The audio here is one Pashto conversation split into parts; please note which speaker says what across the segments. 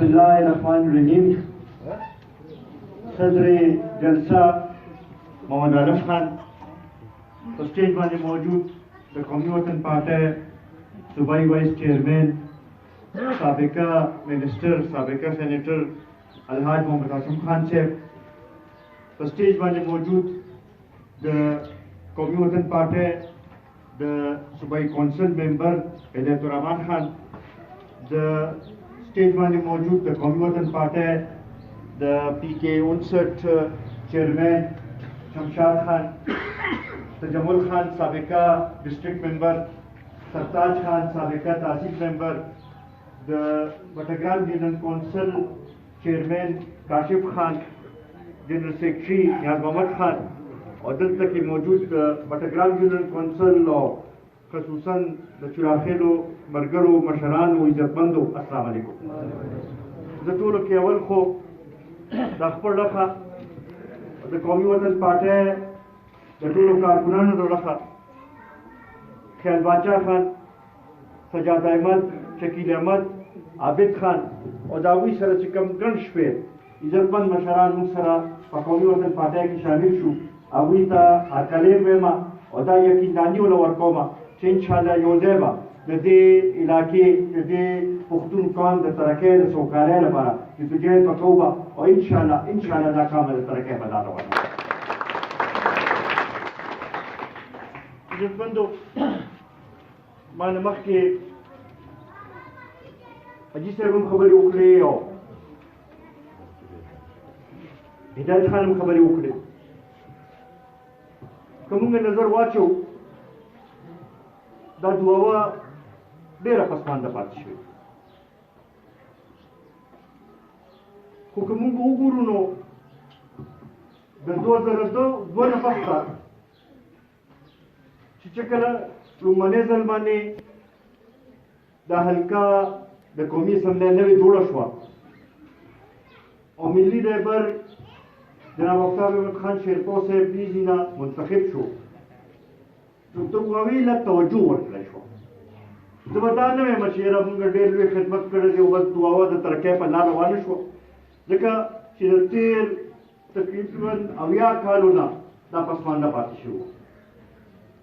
Speaker 1: بسم الله الرحمن الرحیم. صدر جلسه محمد عالم خان په سټیج باندې موجود د قومي وطن پارټۍ صوبایي وایس چیرمین سابقه منسټر سابقه سینیټر الحاج محمد هاشم خان صاحب په سټیج باندې موجود د قومي وطن پارټۍ د صوبایي کونسل ممبر هدایت الرحمن خان د سټیج باندې موجود د قومي وطن پارټۍ د پی کې 59 چیرمین شمشاد خان تجمل خان سابقه ډسټرکټ ممبر سرتاج خان سابقه تاسیس ممبر د بټګرام ډیویژن کونسل چیرمین کاشف خان جنرل سیکرټري نیاز محمد خان او دلته کې موجود د بټګرام ډیویژن کونسل او خصوصا د چراخیلو مرګرو مشرانو عزتمندو السلام علیکم. زه ټولو کې اول خو د خپل لخوا د قومي وطن پارټۍ د ټولو کارکونانو د لخوا خیال باچا خان سجاد احمد شکیل احمد عابد خان او د هغوی سره چې کوم ګڼ شمېر عزتمند مشران موږ سره په قومي وطن پارټۍ کې شامل شو هغوی ته هرکلی وایم او دا یقینداني وله ورکوم چې انشاءالله یو ځای به د دې علاقې د دې پښتون قوم د ترقۍ د سوکالۍ لپاره جدوجہد به کوو او انشاءالله دا کار به د ترقۍ په لاره روان وي. عزتمندو ما نه مخکې حاجي صاحب هم خبرې وکړې او هدایت خان هم خبرې وکړې. که موږ نظر واچو دا دعوه ډېره پسمانده پاتې شوې خو که موږ وګورو نو د 2002 نه مخته چې کله لومړنی ځل باندې دا حلقه د قومي اسمبلی نوې جوړه شوه او ملي رهبر جناب آفتاب احمد خان شیرپو صاحب دې نه منتخب شو نو دعوې له توجه ورکړی شوه. زه به دا نه وایم چې یاره موږ ډېر لوی خدمت کړی دی او بس دعوه د ترقۍ په لار روانه شوه ځکه چې د تېر تقریبا 80 کالو نه دا پسمانده پاتې شوي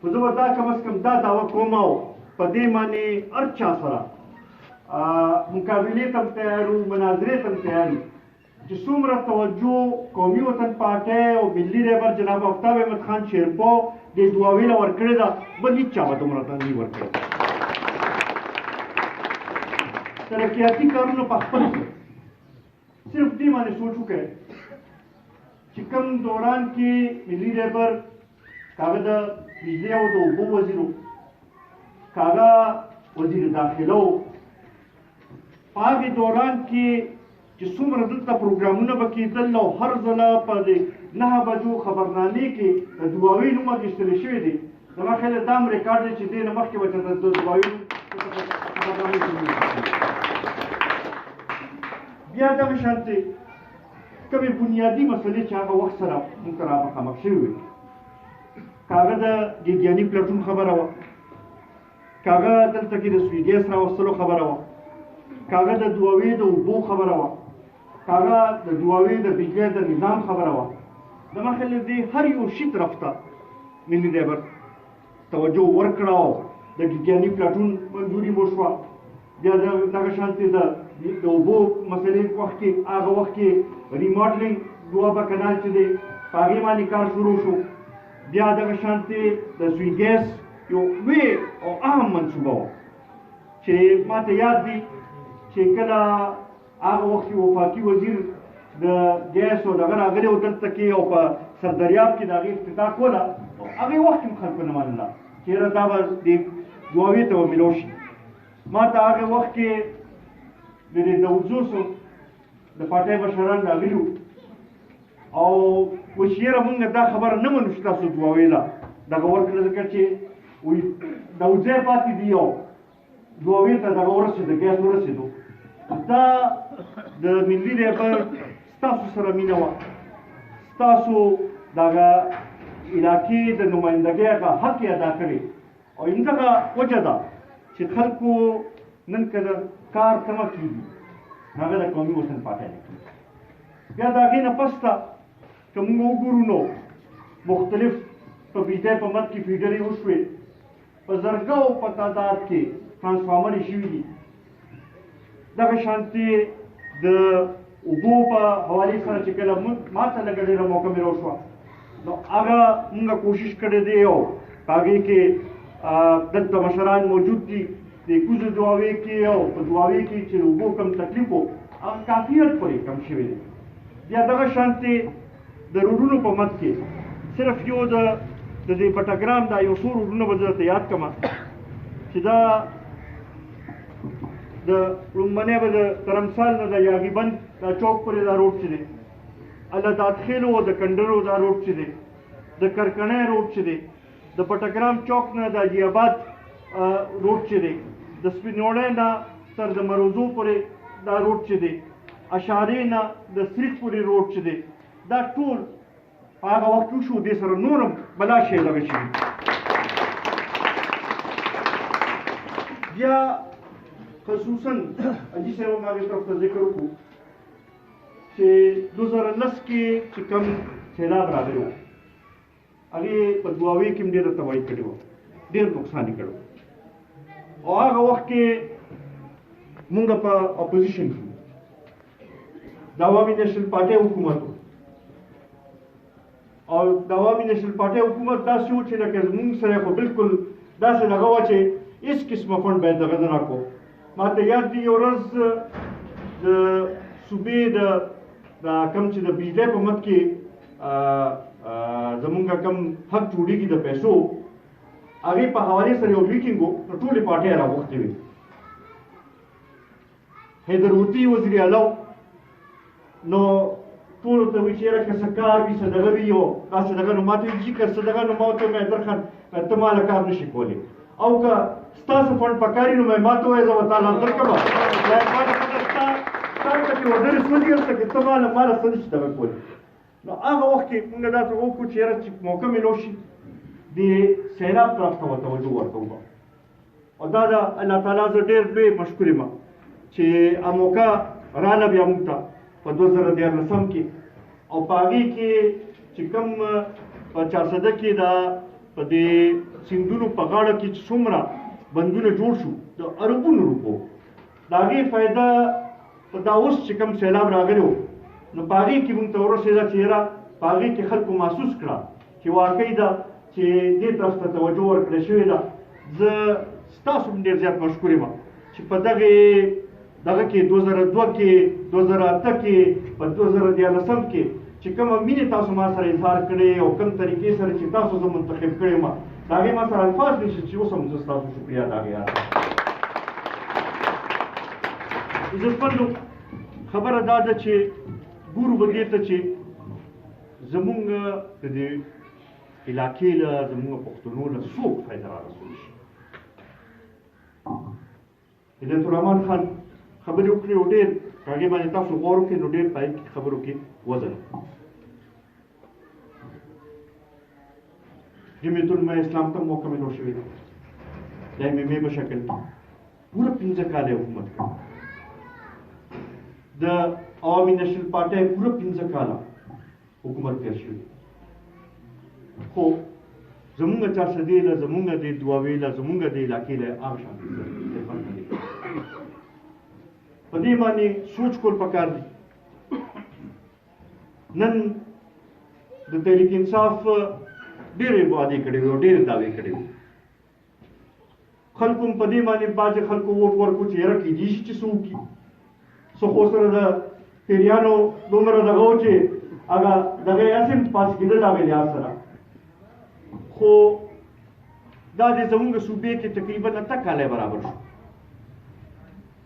Speaker 1: خو زه به دا کم از کم دا دعوه کوم او په دې باندې هر چا سره مقابلې ته هم تیار وو مناظرې ته هم تیار وو چې څومره توجه قومي وطن پارټۍ او ملي رهبر جناب آفتاب احمد خان شیرپو دې دعاوې له ورکړې ده بل هېڅ چا به دومره نه ورکړې. ترقیاتي کارونه په خپل صرف دې باندې سوچ وکړئ چې کوم دوران کې ملي رهبر کاغه د بجلي او د اوبو وزیر و کاغه وزیر داخله و په هغې دوران کې چې څومره دلته پروګرامونه به کېدل او هر ځله په دې 9 بجو خبرنامې کې د دعاوې نوم اخیستلی شوی دی. زما خیال دا هم ریکارډ دی چې دې نه مخکې به د دعاوې خبرنامې کې بیا دغه شانتې کومې بنیادي مسلې چې هغه وخت سره موږ ته رامخامخ شوي وي کاغه د ګیګیاني پلټون خبره وه کاغه دلته کې د سوي ګیس راوستلو خبره وه کاغه د دعاوې د اوبو خبره وه کاغه د دعاوې د بجلۍ د نظام خبره وه. زما خیال دی هر یو شي طرف ته ملي رهبر توجه ورکړه او د ګیګیاني پلټون منظوري مو شوه بیا دغه شانتې د اوبو مسلې وخت کې هغه وخت کې ریماډلینګ دوابه کنال چې دی په هغې باندې کار شروع شو بیا دغه شانتې د سوي ګیس یو لوی او اهم منصوبه وه چې ما ته یاد دي چې کله هغه وخت کې وفاقي وزیر د ګیس او دغه راغلی و دلته کې او په سردریاب کې د هغې افتتاح کوله او هغې وخت کې هم خلکو نه منله چې یاره دا به دې دعاوې ته به میلو شي. ما ته هغې وخت کې د دې دوزوسو د پارټۍ مشران راغلي وو او وایي چې یاره مونږ دا خبره نه منو چې تاسو دعاوې له دغه ورکړه ځکه چې وایي دوځی پاتې دي او دعاوې ته دغه ورسېده ګیس ورسېدو. دا د ملي رهبر ستاسو سره مینه وه ستاسو دغه علاقې د نمایندګۍ هغه حق یې ادا کړی او همدغه وجه ده چې خلکو نن که د کار کمه کېږي هغه د قومي وطن پارټۍ لیکلي. بیا د هغې نه پس ته که موږ وګورو نو مختلف په بیده په مد کې فیډرې وشوې، په زرګو په تعداد کې ټرانسفارمرې شوي دي. دغه شانتې د اوبو په حوالې سره چې کله ما ته لږه ډېره موقع مې راوشوه نو هغه موږ کوشش کړی دی او په هغې کې دلته مشران موجود دي د کوزو دعاوې کې او په دعاوې کې چې د اوبو کم تکلیف و هغه کافي حد پورې کم شوی دی. بیا دغه شانتې د روډونو په مد کې صرف یو د دې بټګرام دا یو څو روډونه به زه درته یاد کړم چې دا د لومړنی به د ترمسال نه د یاغي بند دا چوک پورې دا روډ چې دی، الله دادخیلو د کنډرو دا روډ چې دی، د کرکنۍ روډ چې دی، د بټګرام چوک نه د حاجي آباد روډ چې دی، د سپینوړی نه تر د مروزو پورې دا روډ چې دی، اشارې نه د سریخ پورې روډ چې دی، دا ټول په هغه وخت کې وشو. دې سره نور هم بلا شی دغه شوي. بیا خصوصا حاجي صاحب هم هغې طرف ته ذکر وکړو چې 2010 کې چې کوم سیلاب راغلی و هغې په دعاوې کې هم ډېره تباهي کړې وه، ډېر نقصان یې کړی و. او هغه وخت کې مونږ په اپوزیشن کې د عوامي نیشنل پارټۍ حکومت و او د عوامي نیشنل پارټۍ حکومت داسې و چې لکه زمونږ سره خو بلکل داسې دغه وه چې هېڅ قسمه فنډ باید دغه نه راکړو. ما ته یاد دي یو ورځ د صوبې د کوم چې د بجلی په مد کې زمونږ کوم حق جوړېږي د پیسو هغې په حوالې سره یو میټینګ و نو ټولې پارټۍ راغوښتې وې. حیدرودي وزیر اعلی نو ټولو ته وایي چې یاره که څه کار وي څه دغه وي او داسې دغه نو ما ته وایي که څه دغه نو ما ورته ویل درخان ته ما له کار نه شي کولی او که ستاسو فنډ پکاري نو ما ته وایي زه به تا له درکړم ما ته پته ستا پکې وډرې سولي هلته کې ته ما له څه نه شي دغه کولی. نو هغه وخت کې مونږ داسې وکړو چې یاره چې موقع میلو شي د سیلاب طرف ته به توجه ورکوو او دا د الله تعالی زه ډېر لوی مشکور یم چې هغه موقع راله بیا مونږ ته په 2014 کې او په هغې کې چې کوم په 400 کې دا په دې سیندونو په غاړه کې چې څومره بندونه جوړ شو د اربونو روپو د هغې فایده په دا اوس چې کوم سیلاب راغلی و نو په هغې کې مونږ ته ورسېده چې یاره په هغې کې خلکو محسوس کړه چې واقعي ده چې دې طرف ته توجه ورکړل شوې ده. زه ستاسو هم ډېر زیات مشکور یم چې په دغه کې 2002 کې 2008 کې په 2014 کې چې کومه مینې تاسو ما سره اظهار کړې او کوم طریقې سره چې تاسو زه منتخب کړی یم د هغې ما سره الفاظ نشي چې اوس هم زه ستاسو شکریا د هغې یاد عزتمندو. خبره دا ده چې ګورو به دې ته چې زمونږ د دې علاقې له زمونږ پښتنو له څوک فایده را رسول شي. حضرت الرحمن خان خبرې وکړې او ډېر هغې باندې تاسو غور وکړئ نو ډېر په هغې خبرو کې وزن جمعیت علماء اسلام ته موقع ملو شوې ده د MMA په شکل کې پوره 15 کاله حکومت کړی د عوامي نیشنل پارټۍ پوره 15 کاله حکومت تېر شوی خو زمونږ 400 له زمونږ د دعاوې له زمونږ د علاقې له هغه شان په دې باندې سوچ کول پکار دي. نن د تحریک انصاف ډېرې وعدې کړې وې او ډېرې دعوې کړې وې. خلکو په دې باندې بعضې خلکو ووټ ورکړو چې یاره کېدای شي چې څه وکړي څه خو سره د پیریانو دومره دغه و چې هغه دغه یې هسې پاس کېدل هغې لحاظ سره خو دا د زمونږ صوبې کې تقریبا 8 کاله برابر شو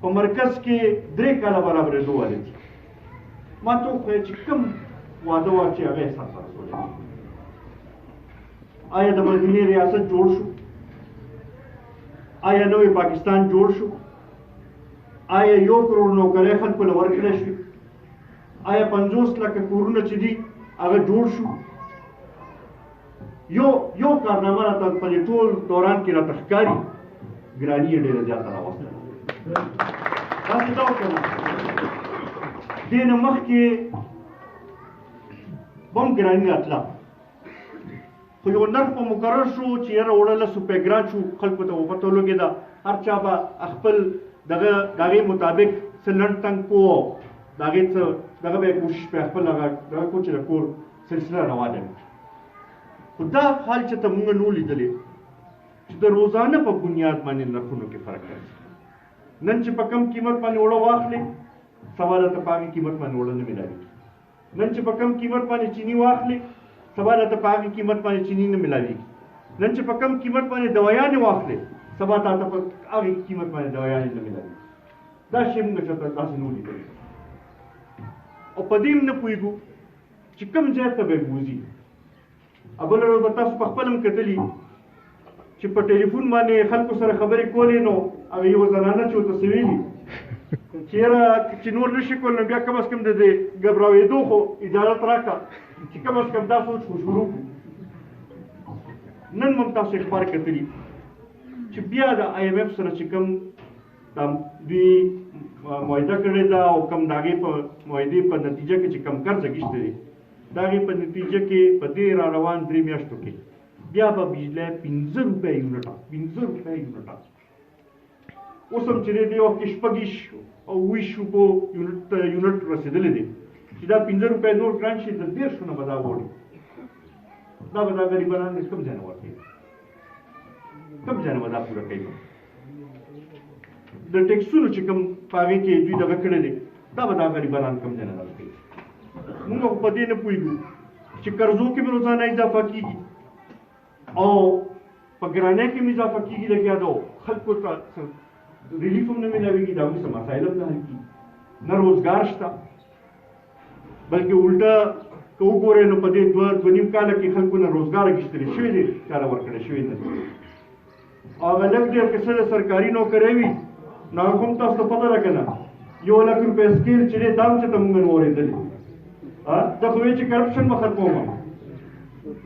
Speaker 1: په مرکز کې 3 کاله برابرېدو والې دي. ما ته وښیه چې کوم واده وه چې هغه یې سرته رسولی آیا د مدینې ریاست جوړ شو؟ آیا نوی پاکستان جوړ شو؟ آیا 1 کروڑ نوکرۍ خلکو له ورکړی شوي؟ آیا 50 لکه کورونه چې دي هغه جوړ شو؟ یو کارنامه راته په دې ټول دوران کې راته ښکاري ګراني یې ډېره زیاته راوستله. داسې دا وکړه دې نه مخکې بم ګراني راتله خو یو نرخ په مقرر شو چې یاره اوړه 10 روپۍ ګران شو خلکو ته وپته ولګېده هر چا به خپل د هغې مطابق څه لنډ تنګ کو د هغې څه دغه به یې کوشش پرې خپل هغه دغه کو چې د کور سلسله روانه وي خو دا حال چې ته مونږ نو لیدلې چې د روزانه په بنیاد باندې نرخونو کې فرق راځي نن چې په کم قیمت باندې اوړه واخلې سبا درته په هغې قیمت باندې اوړه نه ملاوېږي نن چې په کم قیمت باندې چینی واخلې سبا درته په هغې قیمت باندې چینی نه ملاوېږي نن چې په کم قیمت باندې دوایانې واخلې سبا تاته په هغې قیمت باندې دوایانې نه ملاوېږي دا شی مونږ چېرته داسې نه لیدلی او په دې هم نه پوهېږو چې کوم ځای ته به وځي بله ورځ به تاسو په خپل هم کتلي چې په ټلیفون باندې خلکو سره خبرې کولې نو هغه یوه زنانه چې ورته څه ویلي چې یاره چې نور نه شي کولی نو بیا کم از کم د دې ګبراوېدو خو اجازت راکړه چې کم از کم دا سوچ خو شروع کړو نن هم تاسو اخبار کتلي چې بیا د IMF سره چې کوم دوی معاهده کړې ده او کوم د هغې په معاهدې په نتیجه کې چې کوم قرض اخیستی دی د هغې په نتیجه کې په دې را روان 3 میاشتو کې بیا به بجلی 15 روپۍ یونټه 15 روپۍ یونټه اوس هم چې دی دې وخت کې 26 او 20 روپو یونټ رسېدلی دی چې دا 15 روپۍ نور ګران شي د 10 نه به دا وړي دا به دا غریبانان کوم ځای نه ورکوي کوم ځای نه به دا پوره کوي د ټیکسونو چې کوم په هغې کې دوی دغه کړی دی دا به دا غریبانان کوم ځای نه راکوي مونږ خو په دې نه پوهېږو چې قرضو کې به روزانه اضافه کېږي او په ګرانۍ کې هم اضافه کېږي لګیا ده خلکو ته ریلیف هم نه میلاوېږي د هغوی څه مسایل هم نه حل کېږي نه روزګار شته بلکې الټه که وګورئ نو په دې 2.5 کاله کې خلکو نه روزګار اخیستلی شوی دی چاره ورکړی شوی نه دی او هغه لږ ډېر که څه د سرکاري نوکرۍ وي نو هغه خو هم تاسو ته پته ده که نه 1 لک روپۍ سکیل چې دی دا هم چې ته مونږ نه اورېدلي دا خو وایي چې کرپشن به ختموم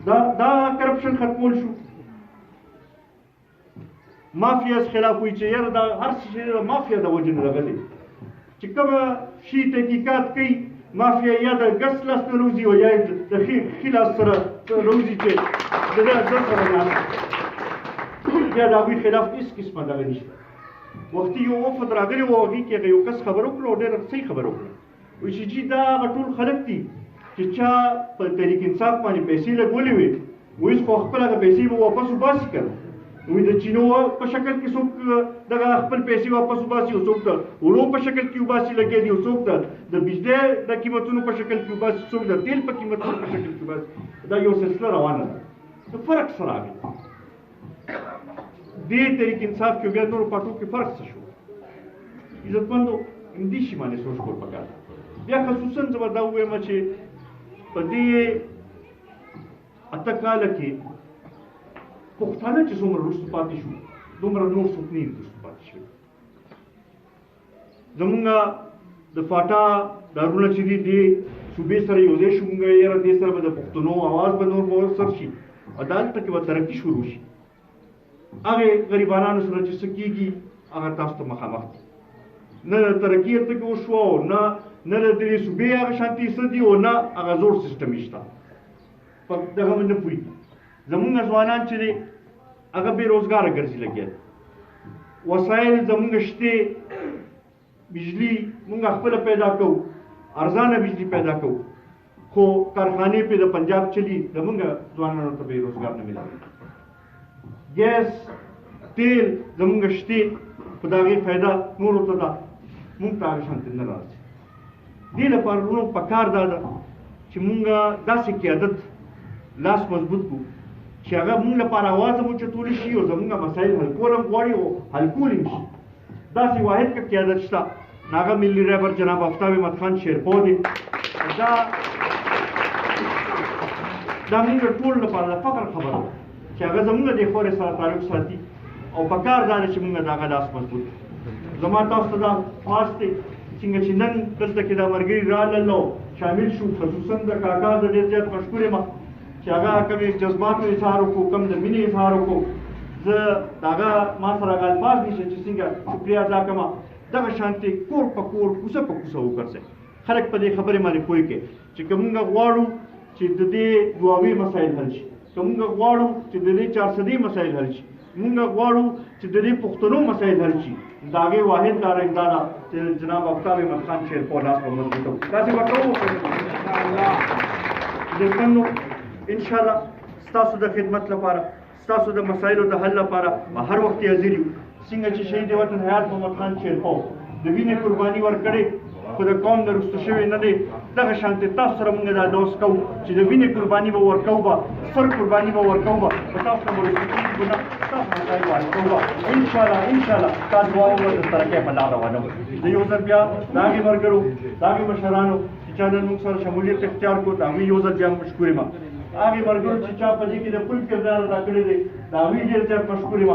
Speaker 1: دا کرپشن ختمول شو مافیاز خلاف وایي چې یاره دا هر څه چې د مافیا د وجې نه دغه دی چې کومه شي تحقیقات کوي مافیا یا د ګس لاس نه روزي او یا د ښي لاس سره روزي چې د ده سره ناست بیا د هغوی خلاف هېڅ قسمه دغه نشته وختي یو وفد راغلی و هغې کې هغه یو کس خبره وکړه او ډېره صحیح خبره وکړه وایي چې جي دا هغه ټول خلک دي چې چا په تحریک انصاف باندې پیسې لګولې وې وایي خو خپل هغه پیسې به واپس وباسي که نه وایي د چینو په شکل کې څوک دغه خپل پیسې واپس وباسي او څوک د وړو په شکل کې وباسي لګیا دي او څوک د بجلی د قیمتونو په شکل کې وباسي څوک د تیل په قیمتونو په شکل کې وباسي دا یو سلسله روانه ده د فرق څه راغی دې تحریک انصاف کې بیا نورو پارټو کې فرق څه شو عزتمندو همدې شي باندې سوچ کول پکار بیا خصوصا زه به دا ووایم چې په دې 8 کاله کې پښتانه چې څومره وروسته پاتې شو دومره نور څوک نه وروسته پاتې شوي زمونږ د فاټا دارونه چې دي دې صوبې سره یو ځای شو مونږ یاره دې سره به د پښتنو اواز به نور مؤثر شي او دلته کې به ترقي شروع شي هغې غریبانانو سره چې څه کېږي هغه تاسو ته مخامخ دي نه ترقي هلته کې وشوه او نه د دې صوبې هغه شانتي څه دي او نه هغه زوړ سیسټم یې شته په دغه باندې نه پوهېږي زمونږ ځوانان چې دی هغه بې روزګاره ګرځي لګیا دي وسایل زمونږ شته بجلی مونږ خپله پیدا کوو ارزانه بجلی پیدا کوو خو کارخانې پې د پنجاب چلي زمونږ ځوانانو ته بې روزګار نه میلاوي ګیس تیل زمونږ شته خو د هغې فایده نورو ته ده مونږ ته هغه شانتې نه راځي دې لپاره وروڼو پکار دا ده چې مونږ داسې قیادت لاس مضبوط کړو چې هغه مونږ لپاره اواز هم اوچتولی شي او زمونږ مسایل حل کول هم غواړي او حل کول هم شي داسې واحد که قیادت شته نو هغه ملي رهبر جناب آفتاب احمد خان شیرپو دی دا مونږ ټول لپاره د فخر خبره ده چې هغه زمونږ د خورې سره تعلق ساتي او پکار دا ده چې مونږ د هغه لاس مضبوط زما تاسو ته دا خواست دی څنګه چې نن دلته کې دا ملګري راغلل او شامل شو خصوصا د کاکا زه ډېر زیات مشکور یم چې هغه کوم جذباتو اظهار وکړو کوم د مینې اظهار وکړو زه د هغه ما سره هغه الفاظ نشته چې څنګه شکریه ادا کړم دغه شانتې کور په کور کوڅه په کوڅه وګرځئ خلک په دې خبرې باندې پوه کړي چې که موږ غواړو چې د دې دعاوي مسایل حل شي، که موږ غواړو چې د دې 400 مسایل حل شي، موږ غواړو چې د دې پښتنو مسایل حل شي، د هغې واحد لاره دا ده چې جناب آفتاب احمد خان شیرپور لاس په مضبوطو داسې به کوو انشاءالله. انشاءالله ستاسو د خدمت لپاره، ستاسو د مسایلو د حل لپاره هر وخت حاضر یو. څنګه چې شهید وطن حیات محمد خان شیرپور د وینې قرباني ورکړې، خو د قوم نه رسته شوی نه دی. دغه شانتې تاسو سره موږ دا دوس کوو چې د وینې قرباني به ورکوو، به سر قرباني به ورکوو، به تاسو نه به رسته کېږو نه، تاسو مسایل به حل کوو. انشاءالله ستا دعا به د ترقۍ په لاره روانوو. زه یو ځل بیا د هغې ملګرو، د هغې مشرانو چې چا نن موږ سره شمولیت اختیار کړو، د هغوی یو ځل بیا مشکور یم. هغې ملګرو چې چا په دې کې د پل کردار ادا کړی دی، د هغوی ډېر زیات مشکور یم.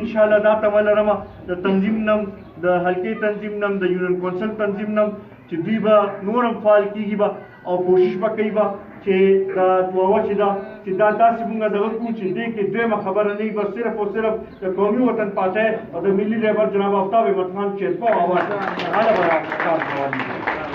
Speaker 1: انشاءالله دا تمه لرم د تنظیم نم، د حلقې تنظیم نم، د یونین کونسل تنظیم نم چې دوی به نور هم فعال کېږي به او کوشش به کوي به چې دا دعوه چې ده چې دا داسې مونږ دغه کړو چې دې کې دویمه خبره نه وي، بس صرف او صرف د قومي وطن پارټۍ او د ملي رهبر جناب آفتاب احمد خان شیرپور اواز هغه به کار روان وي.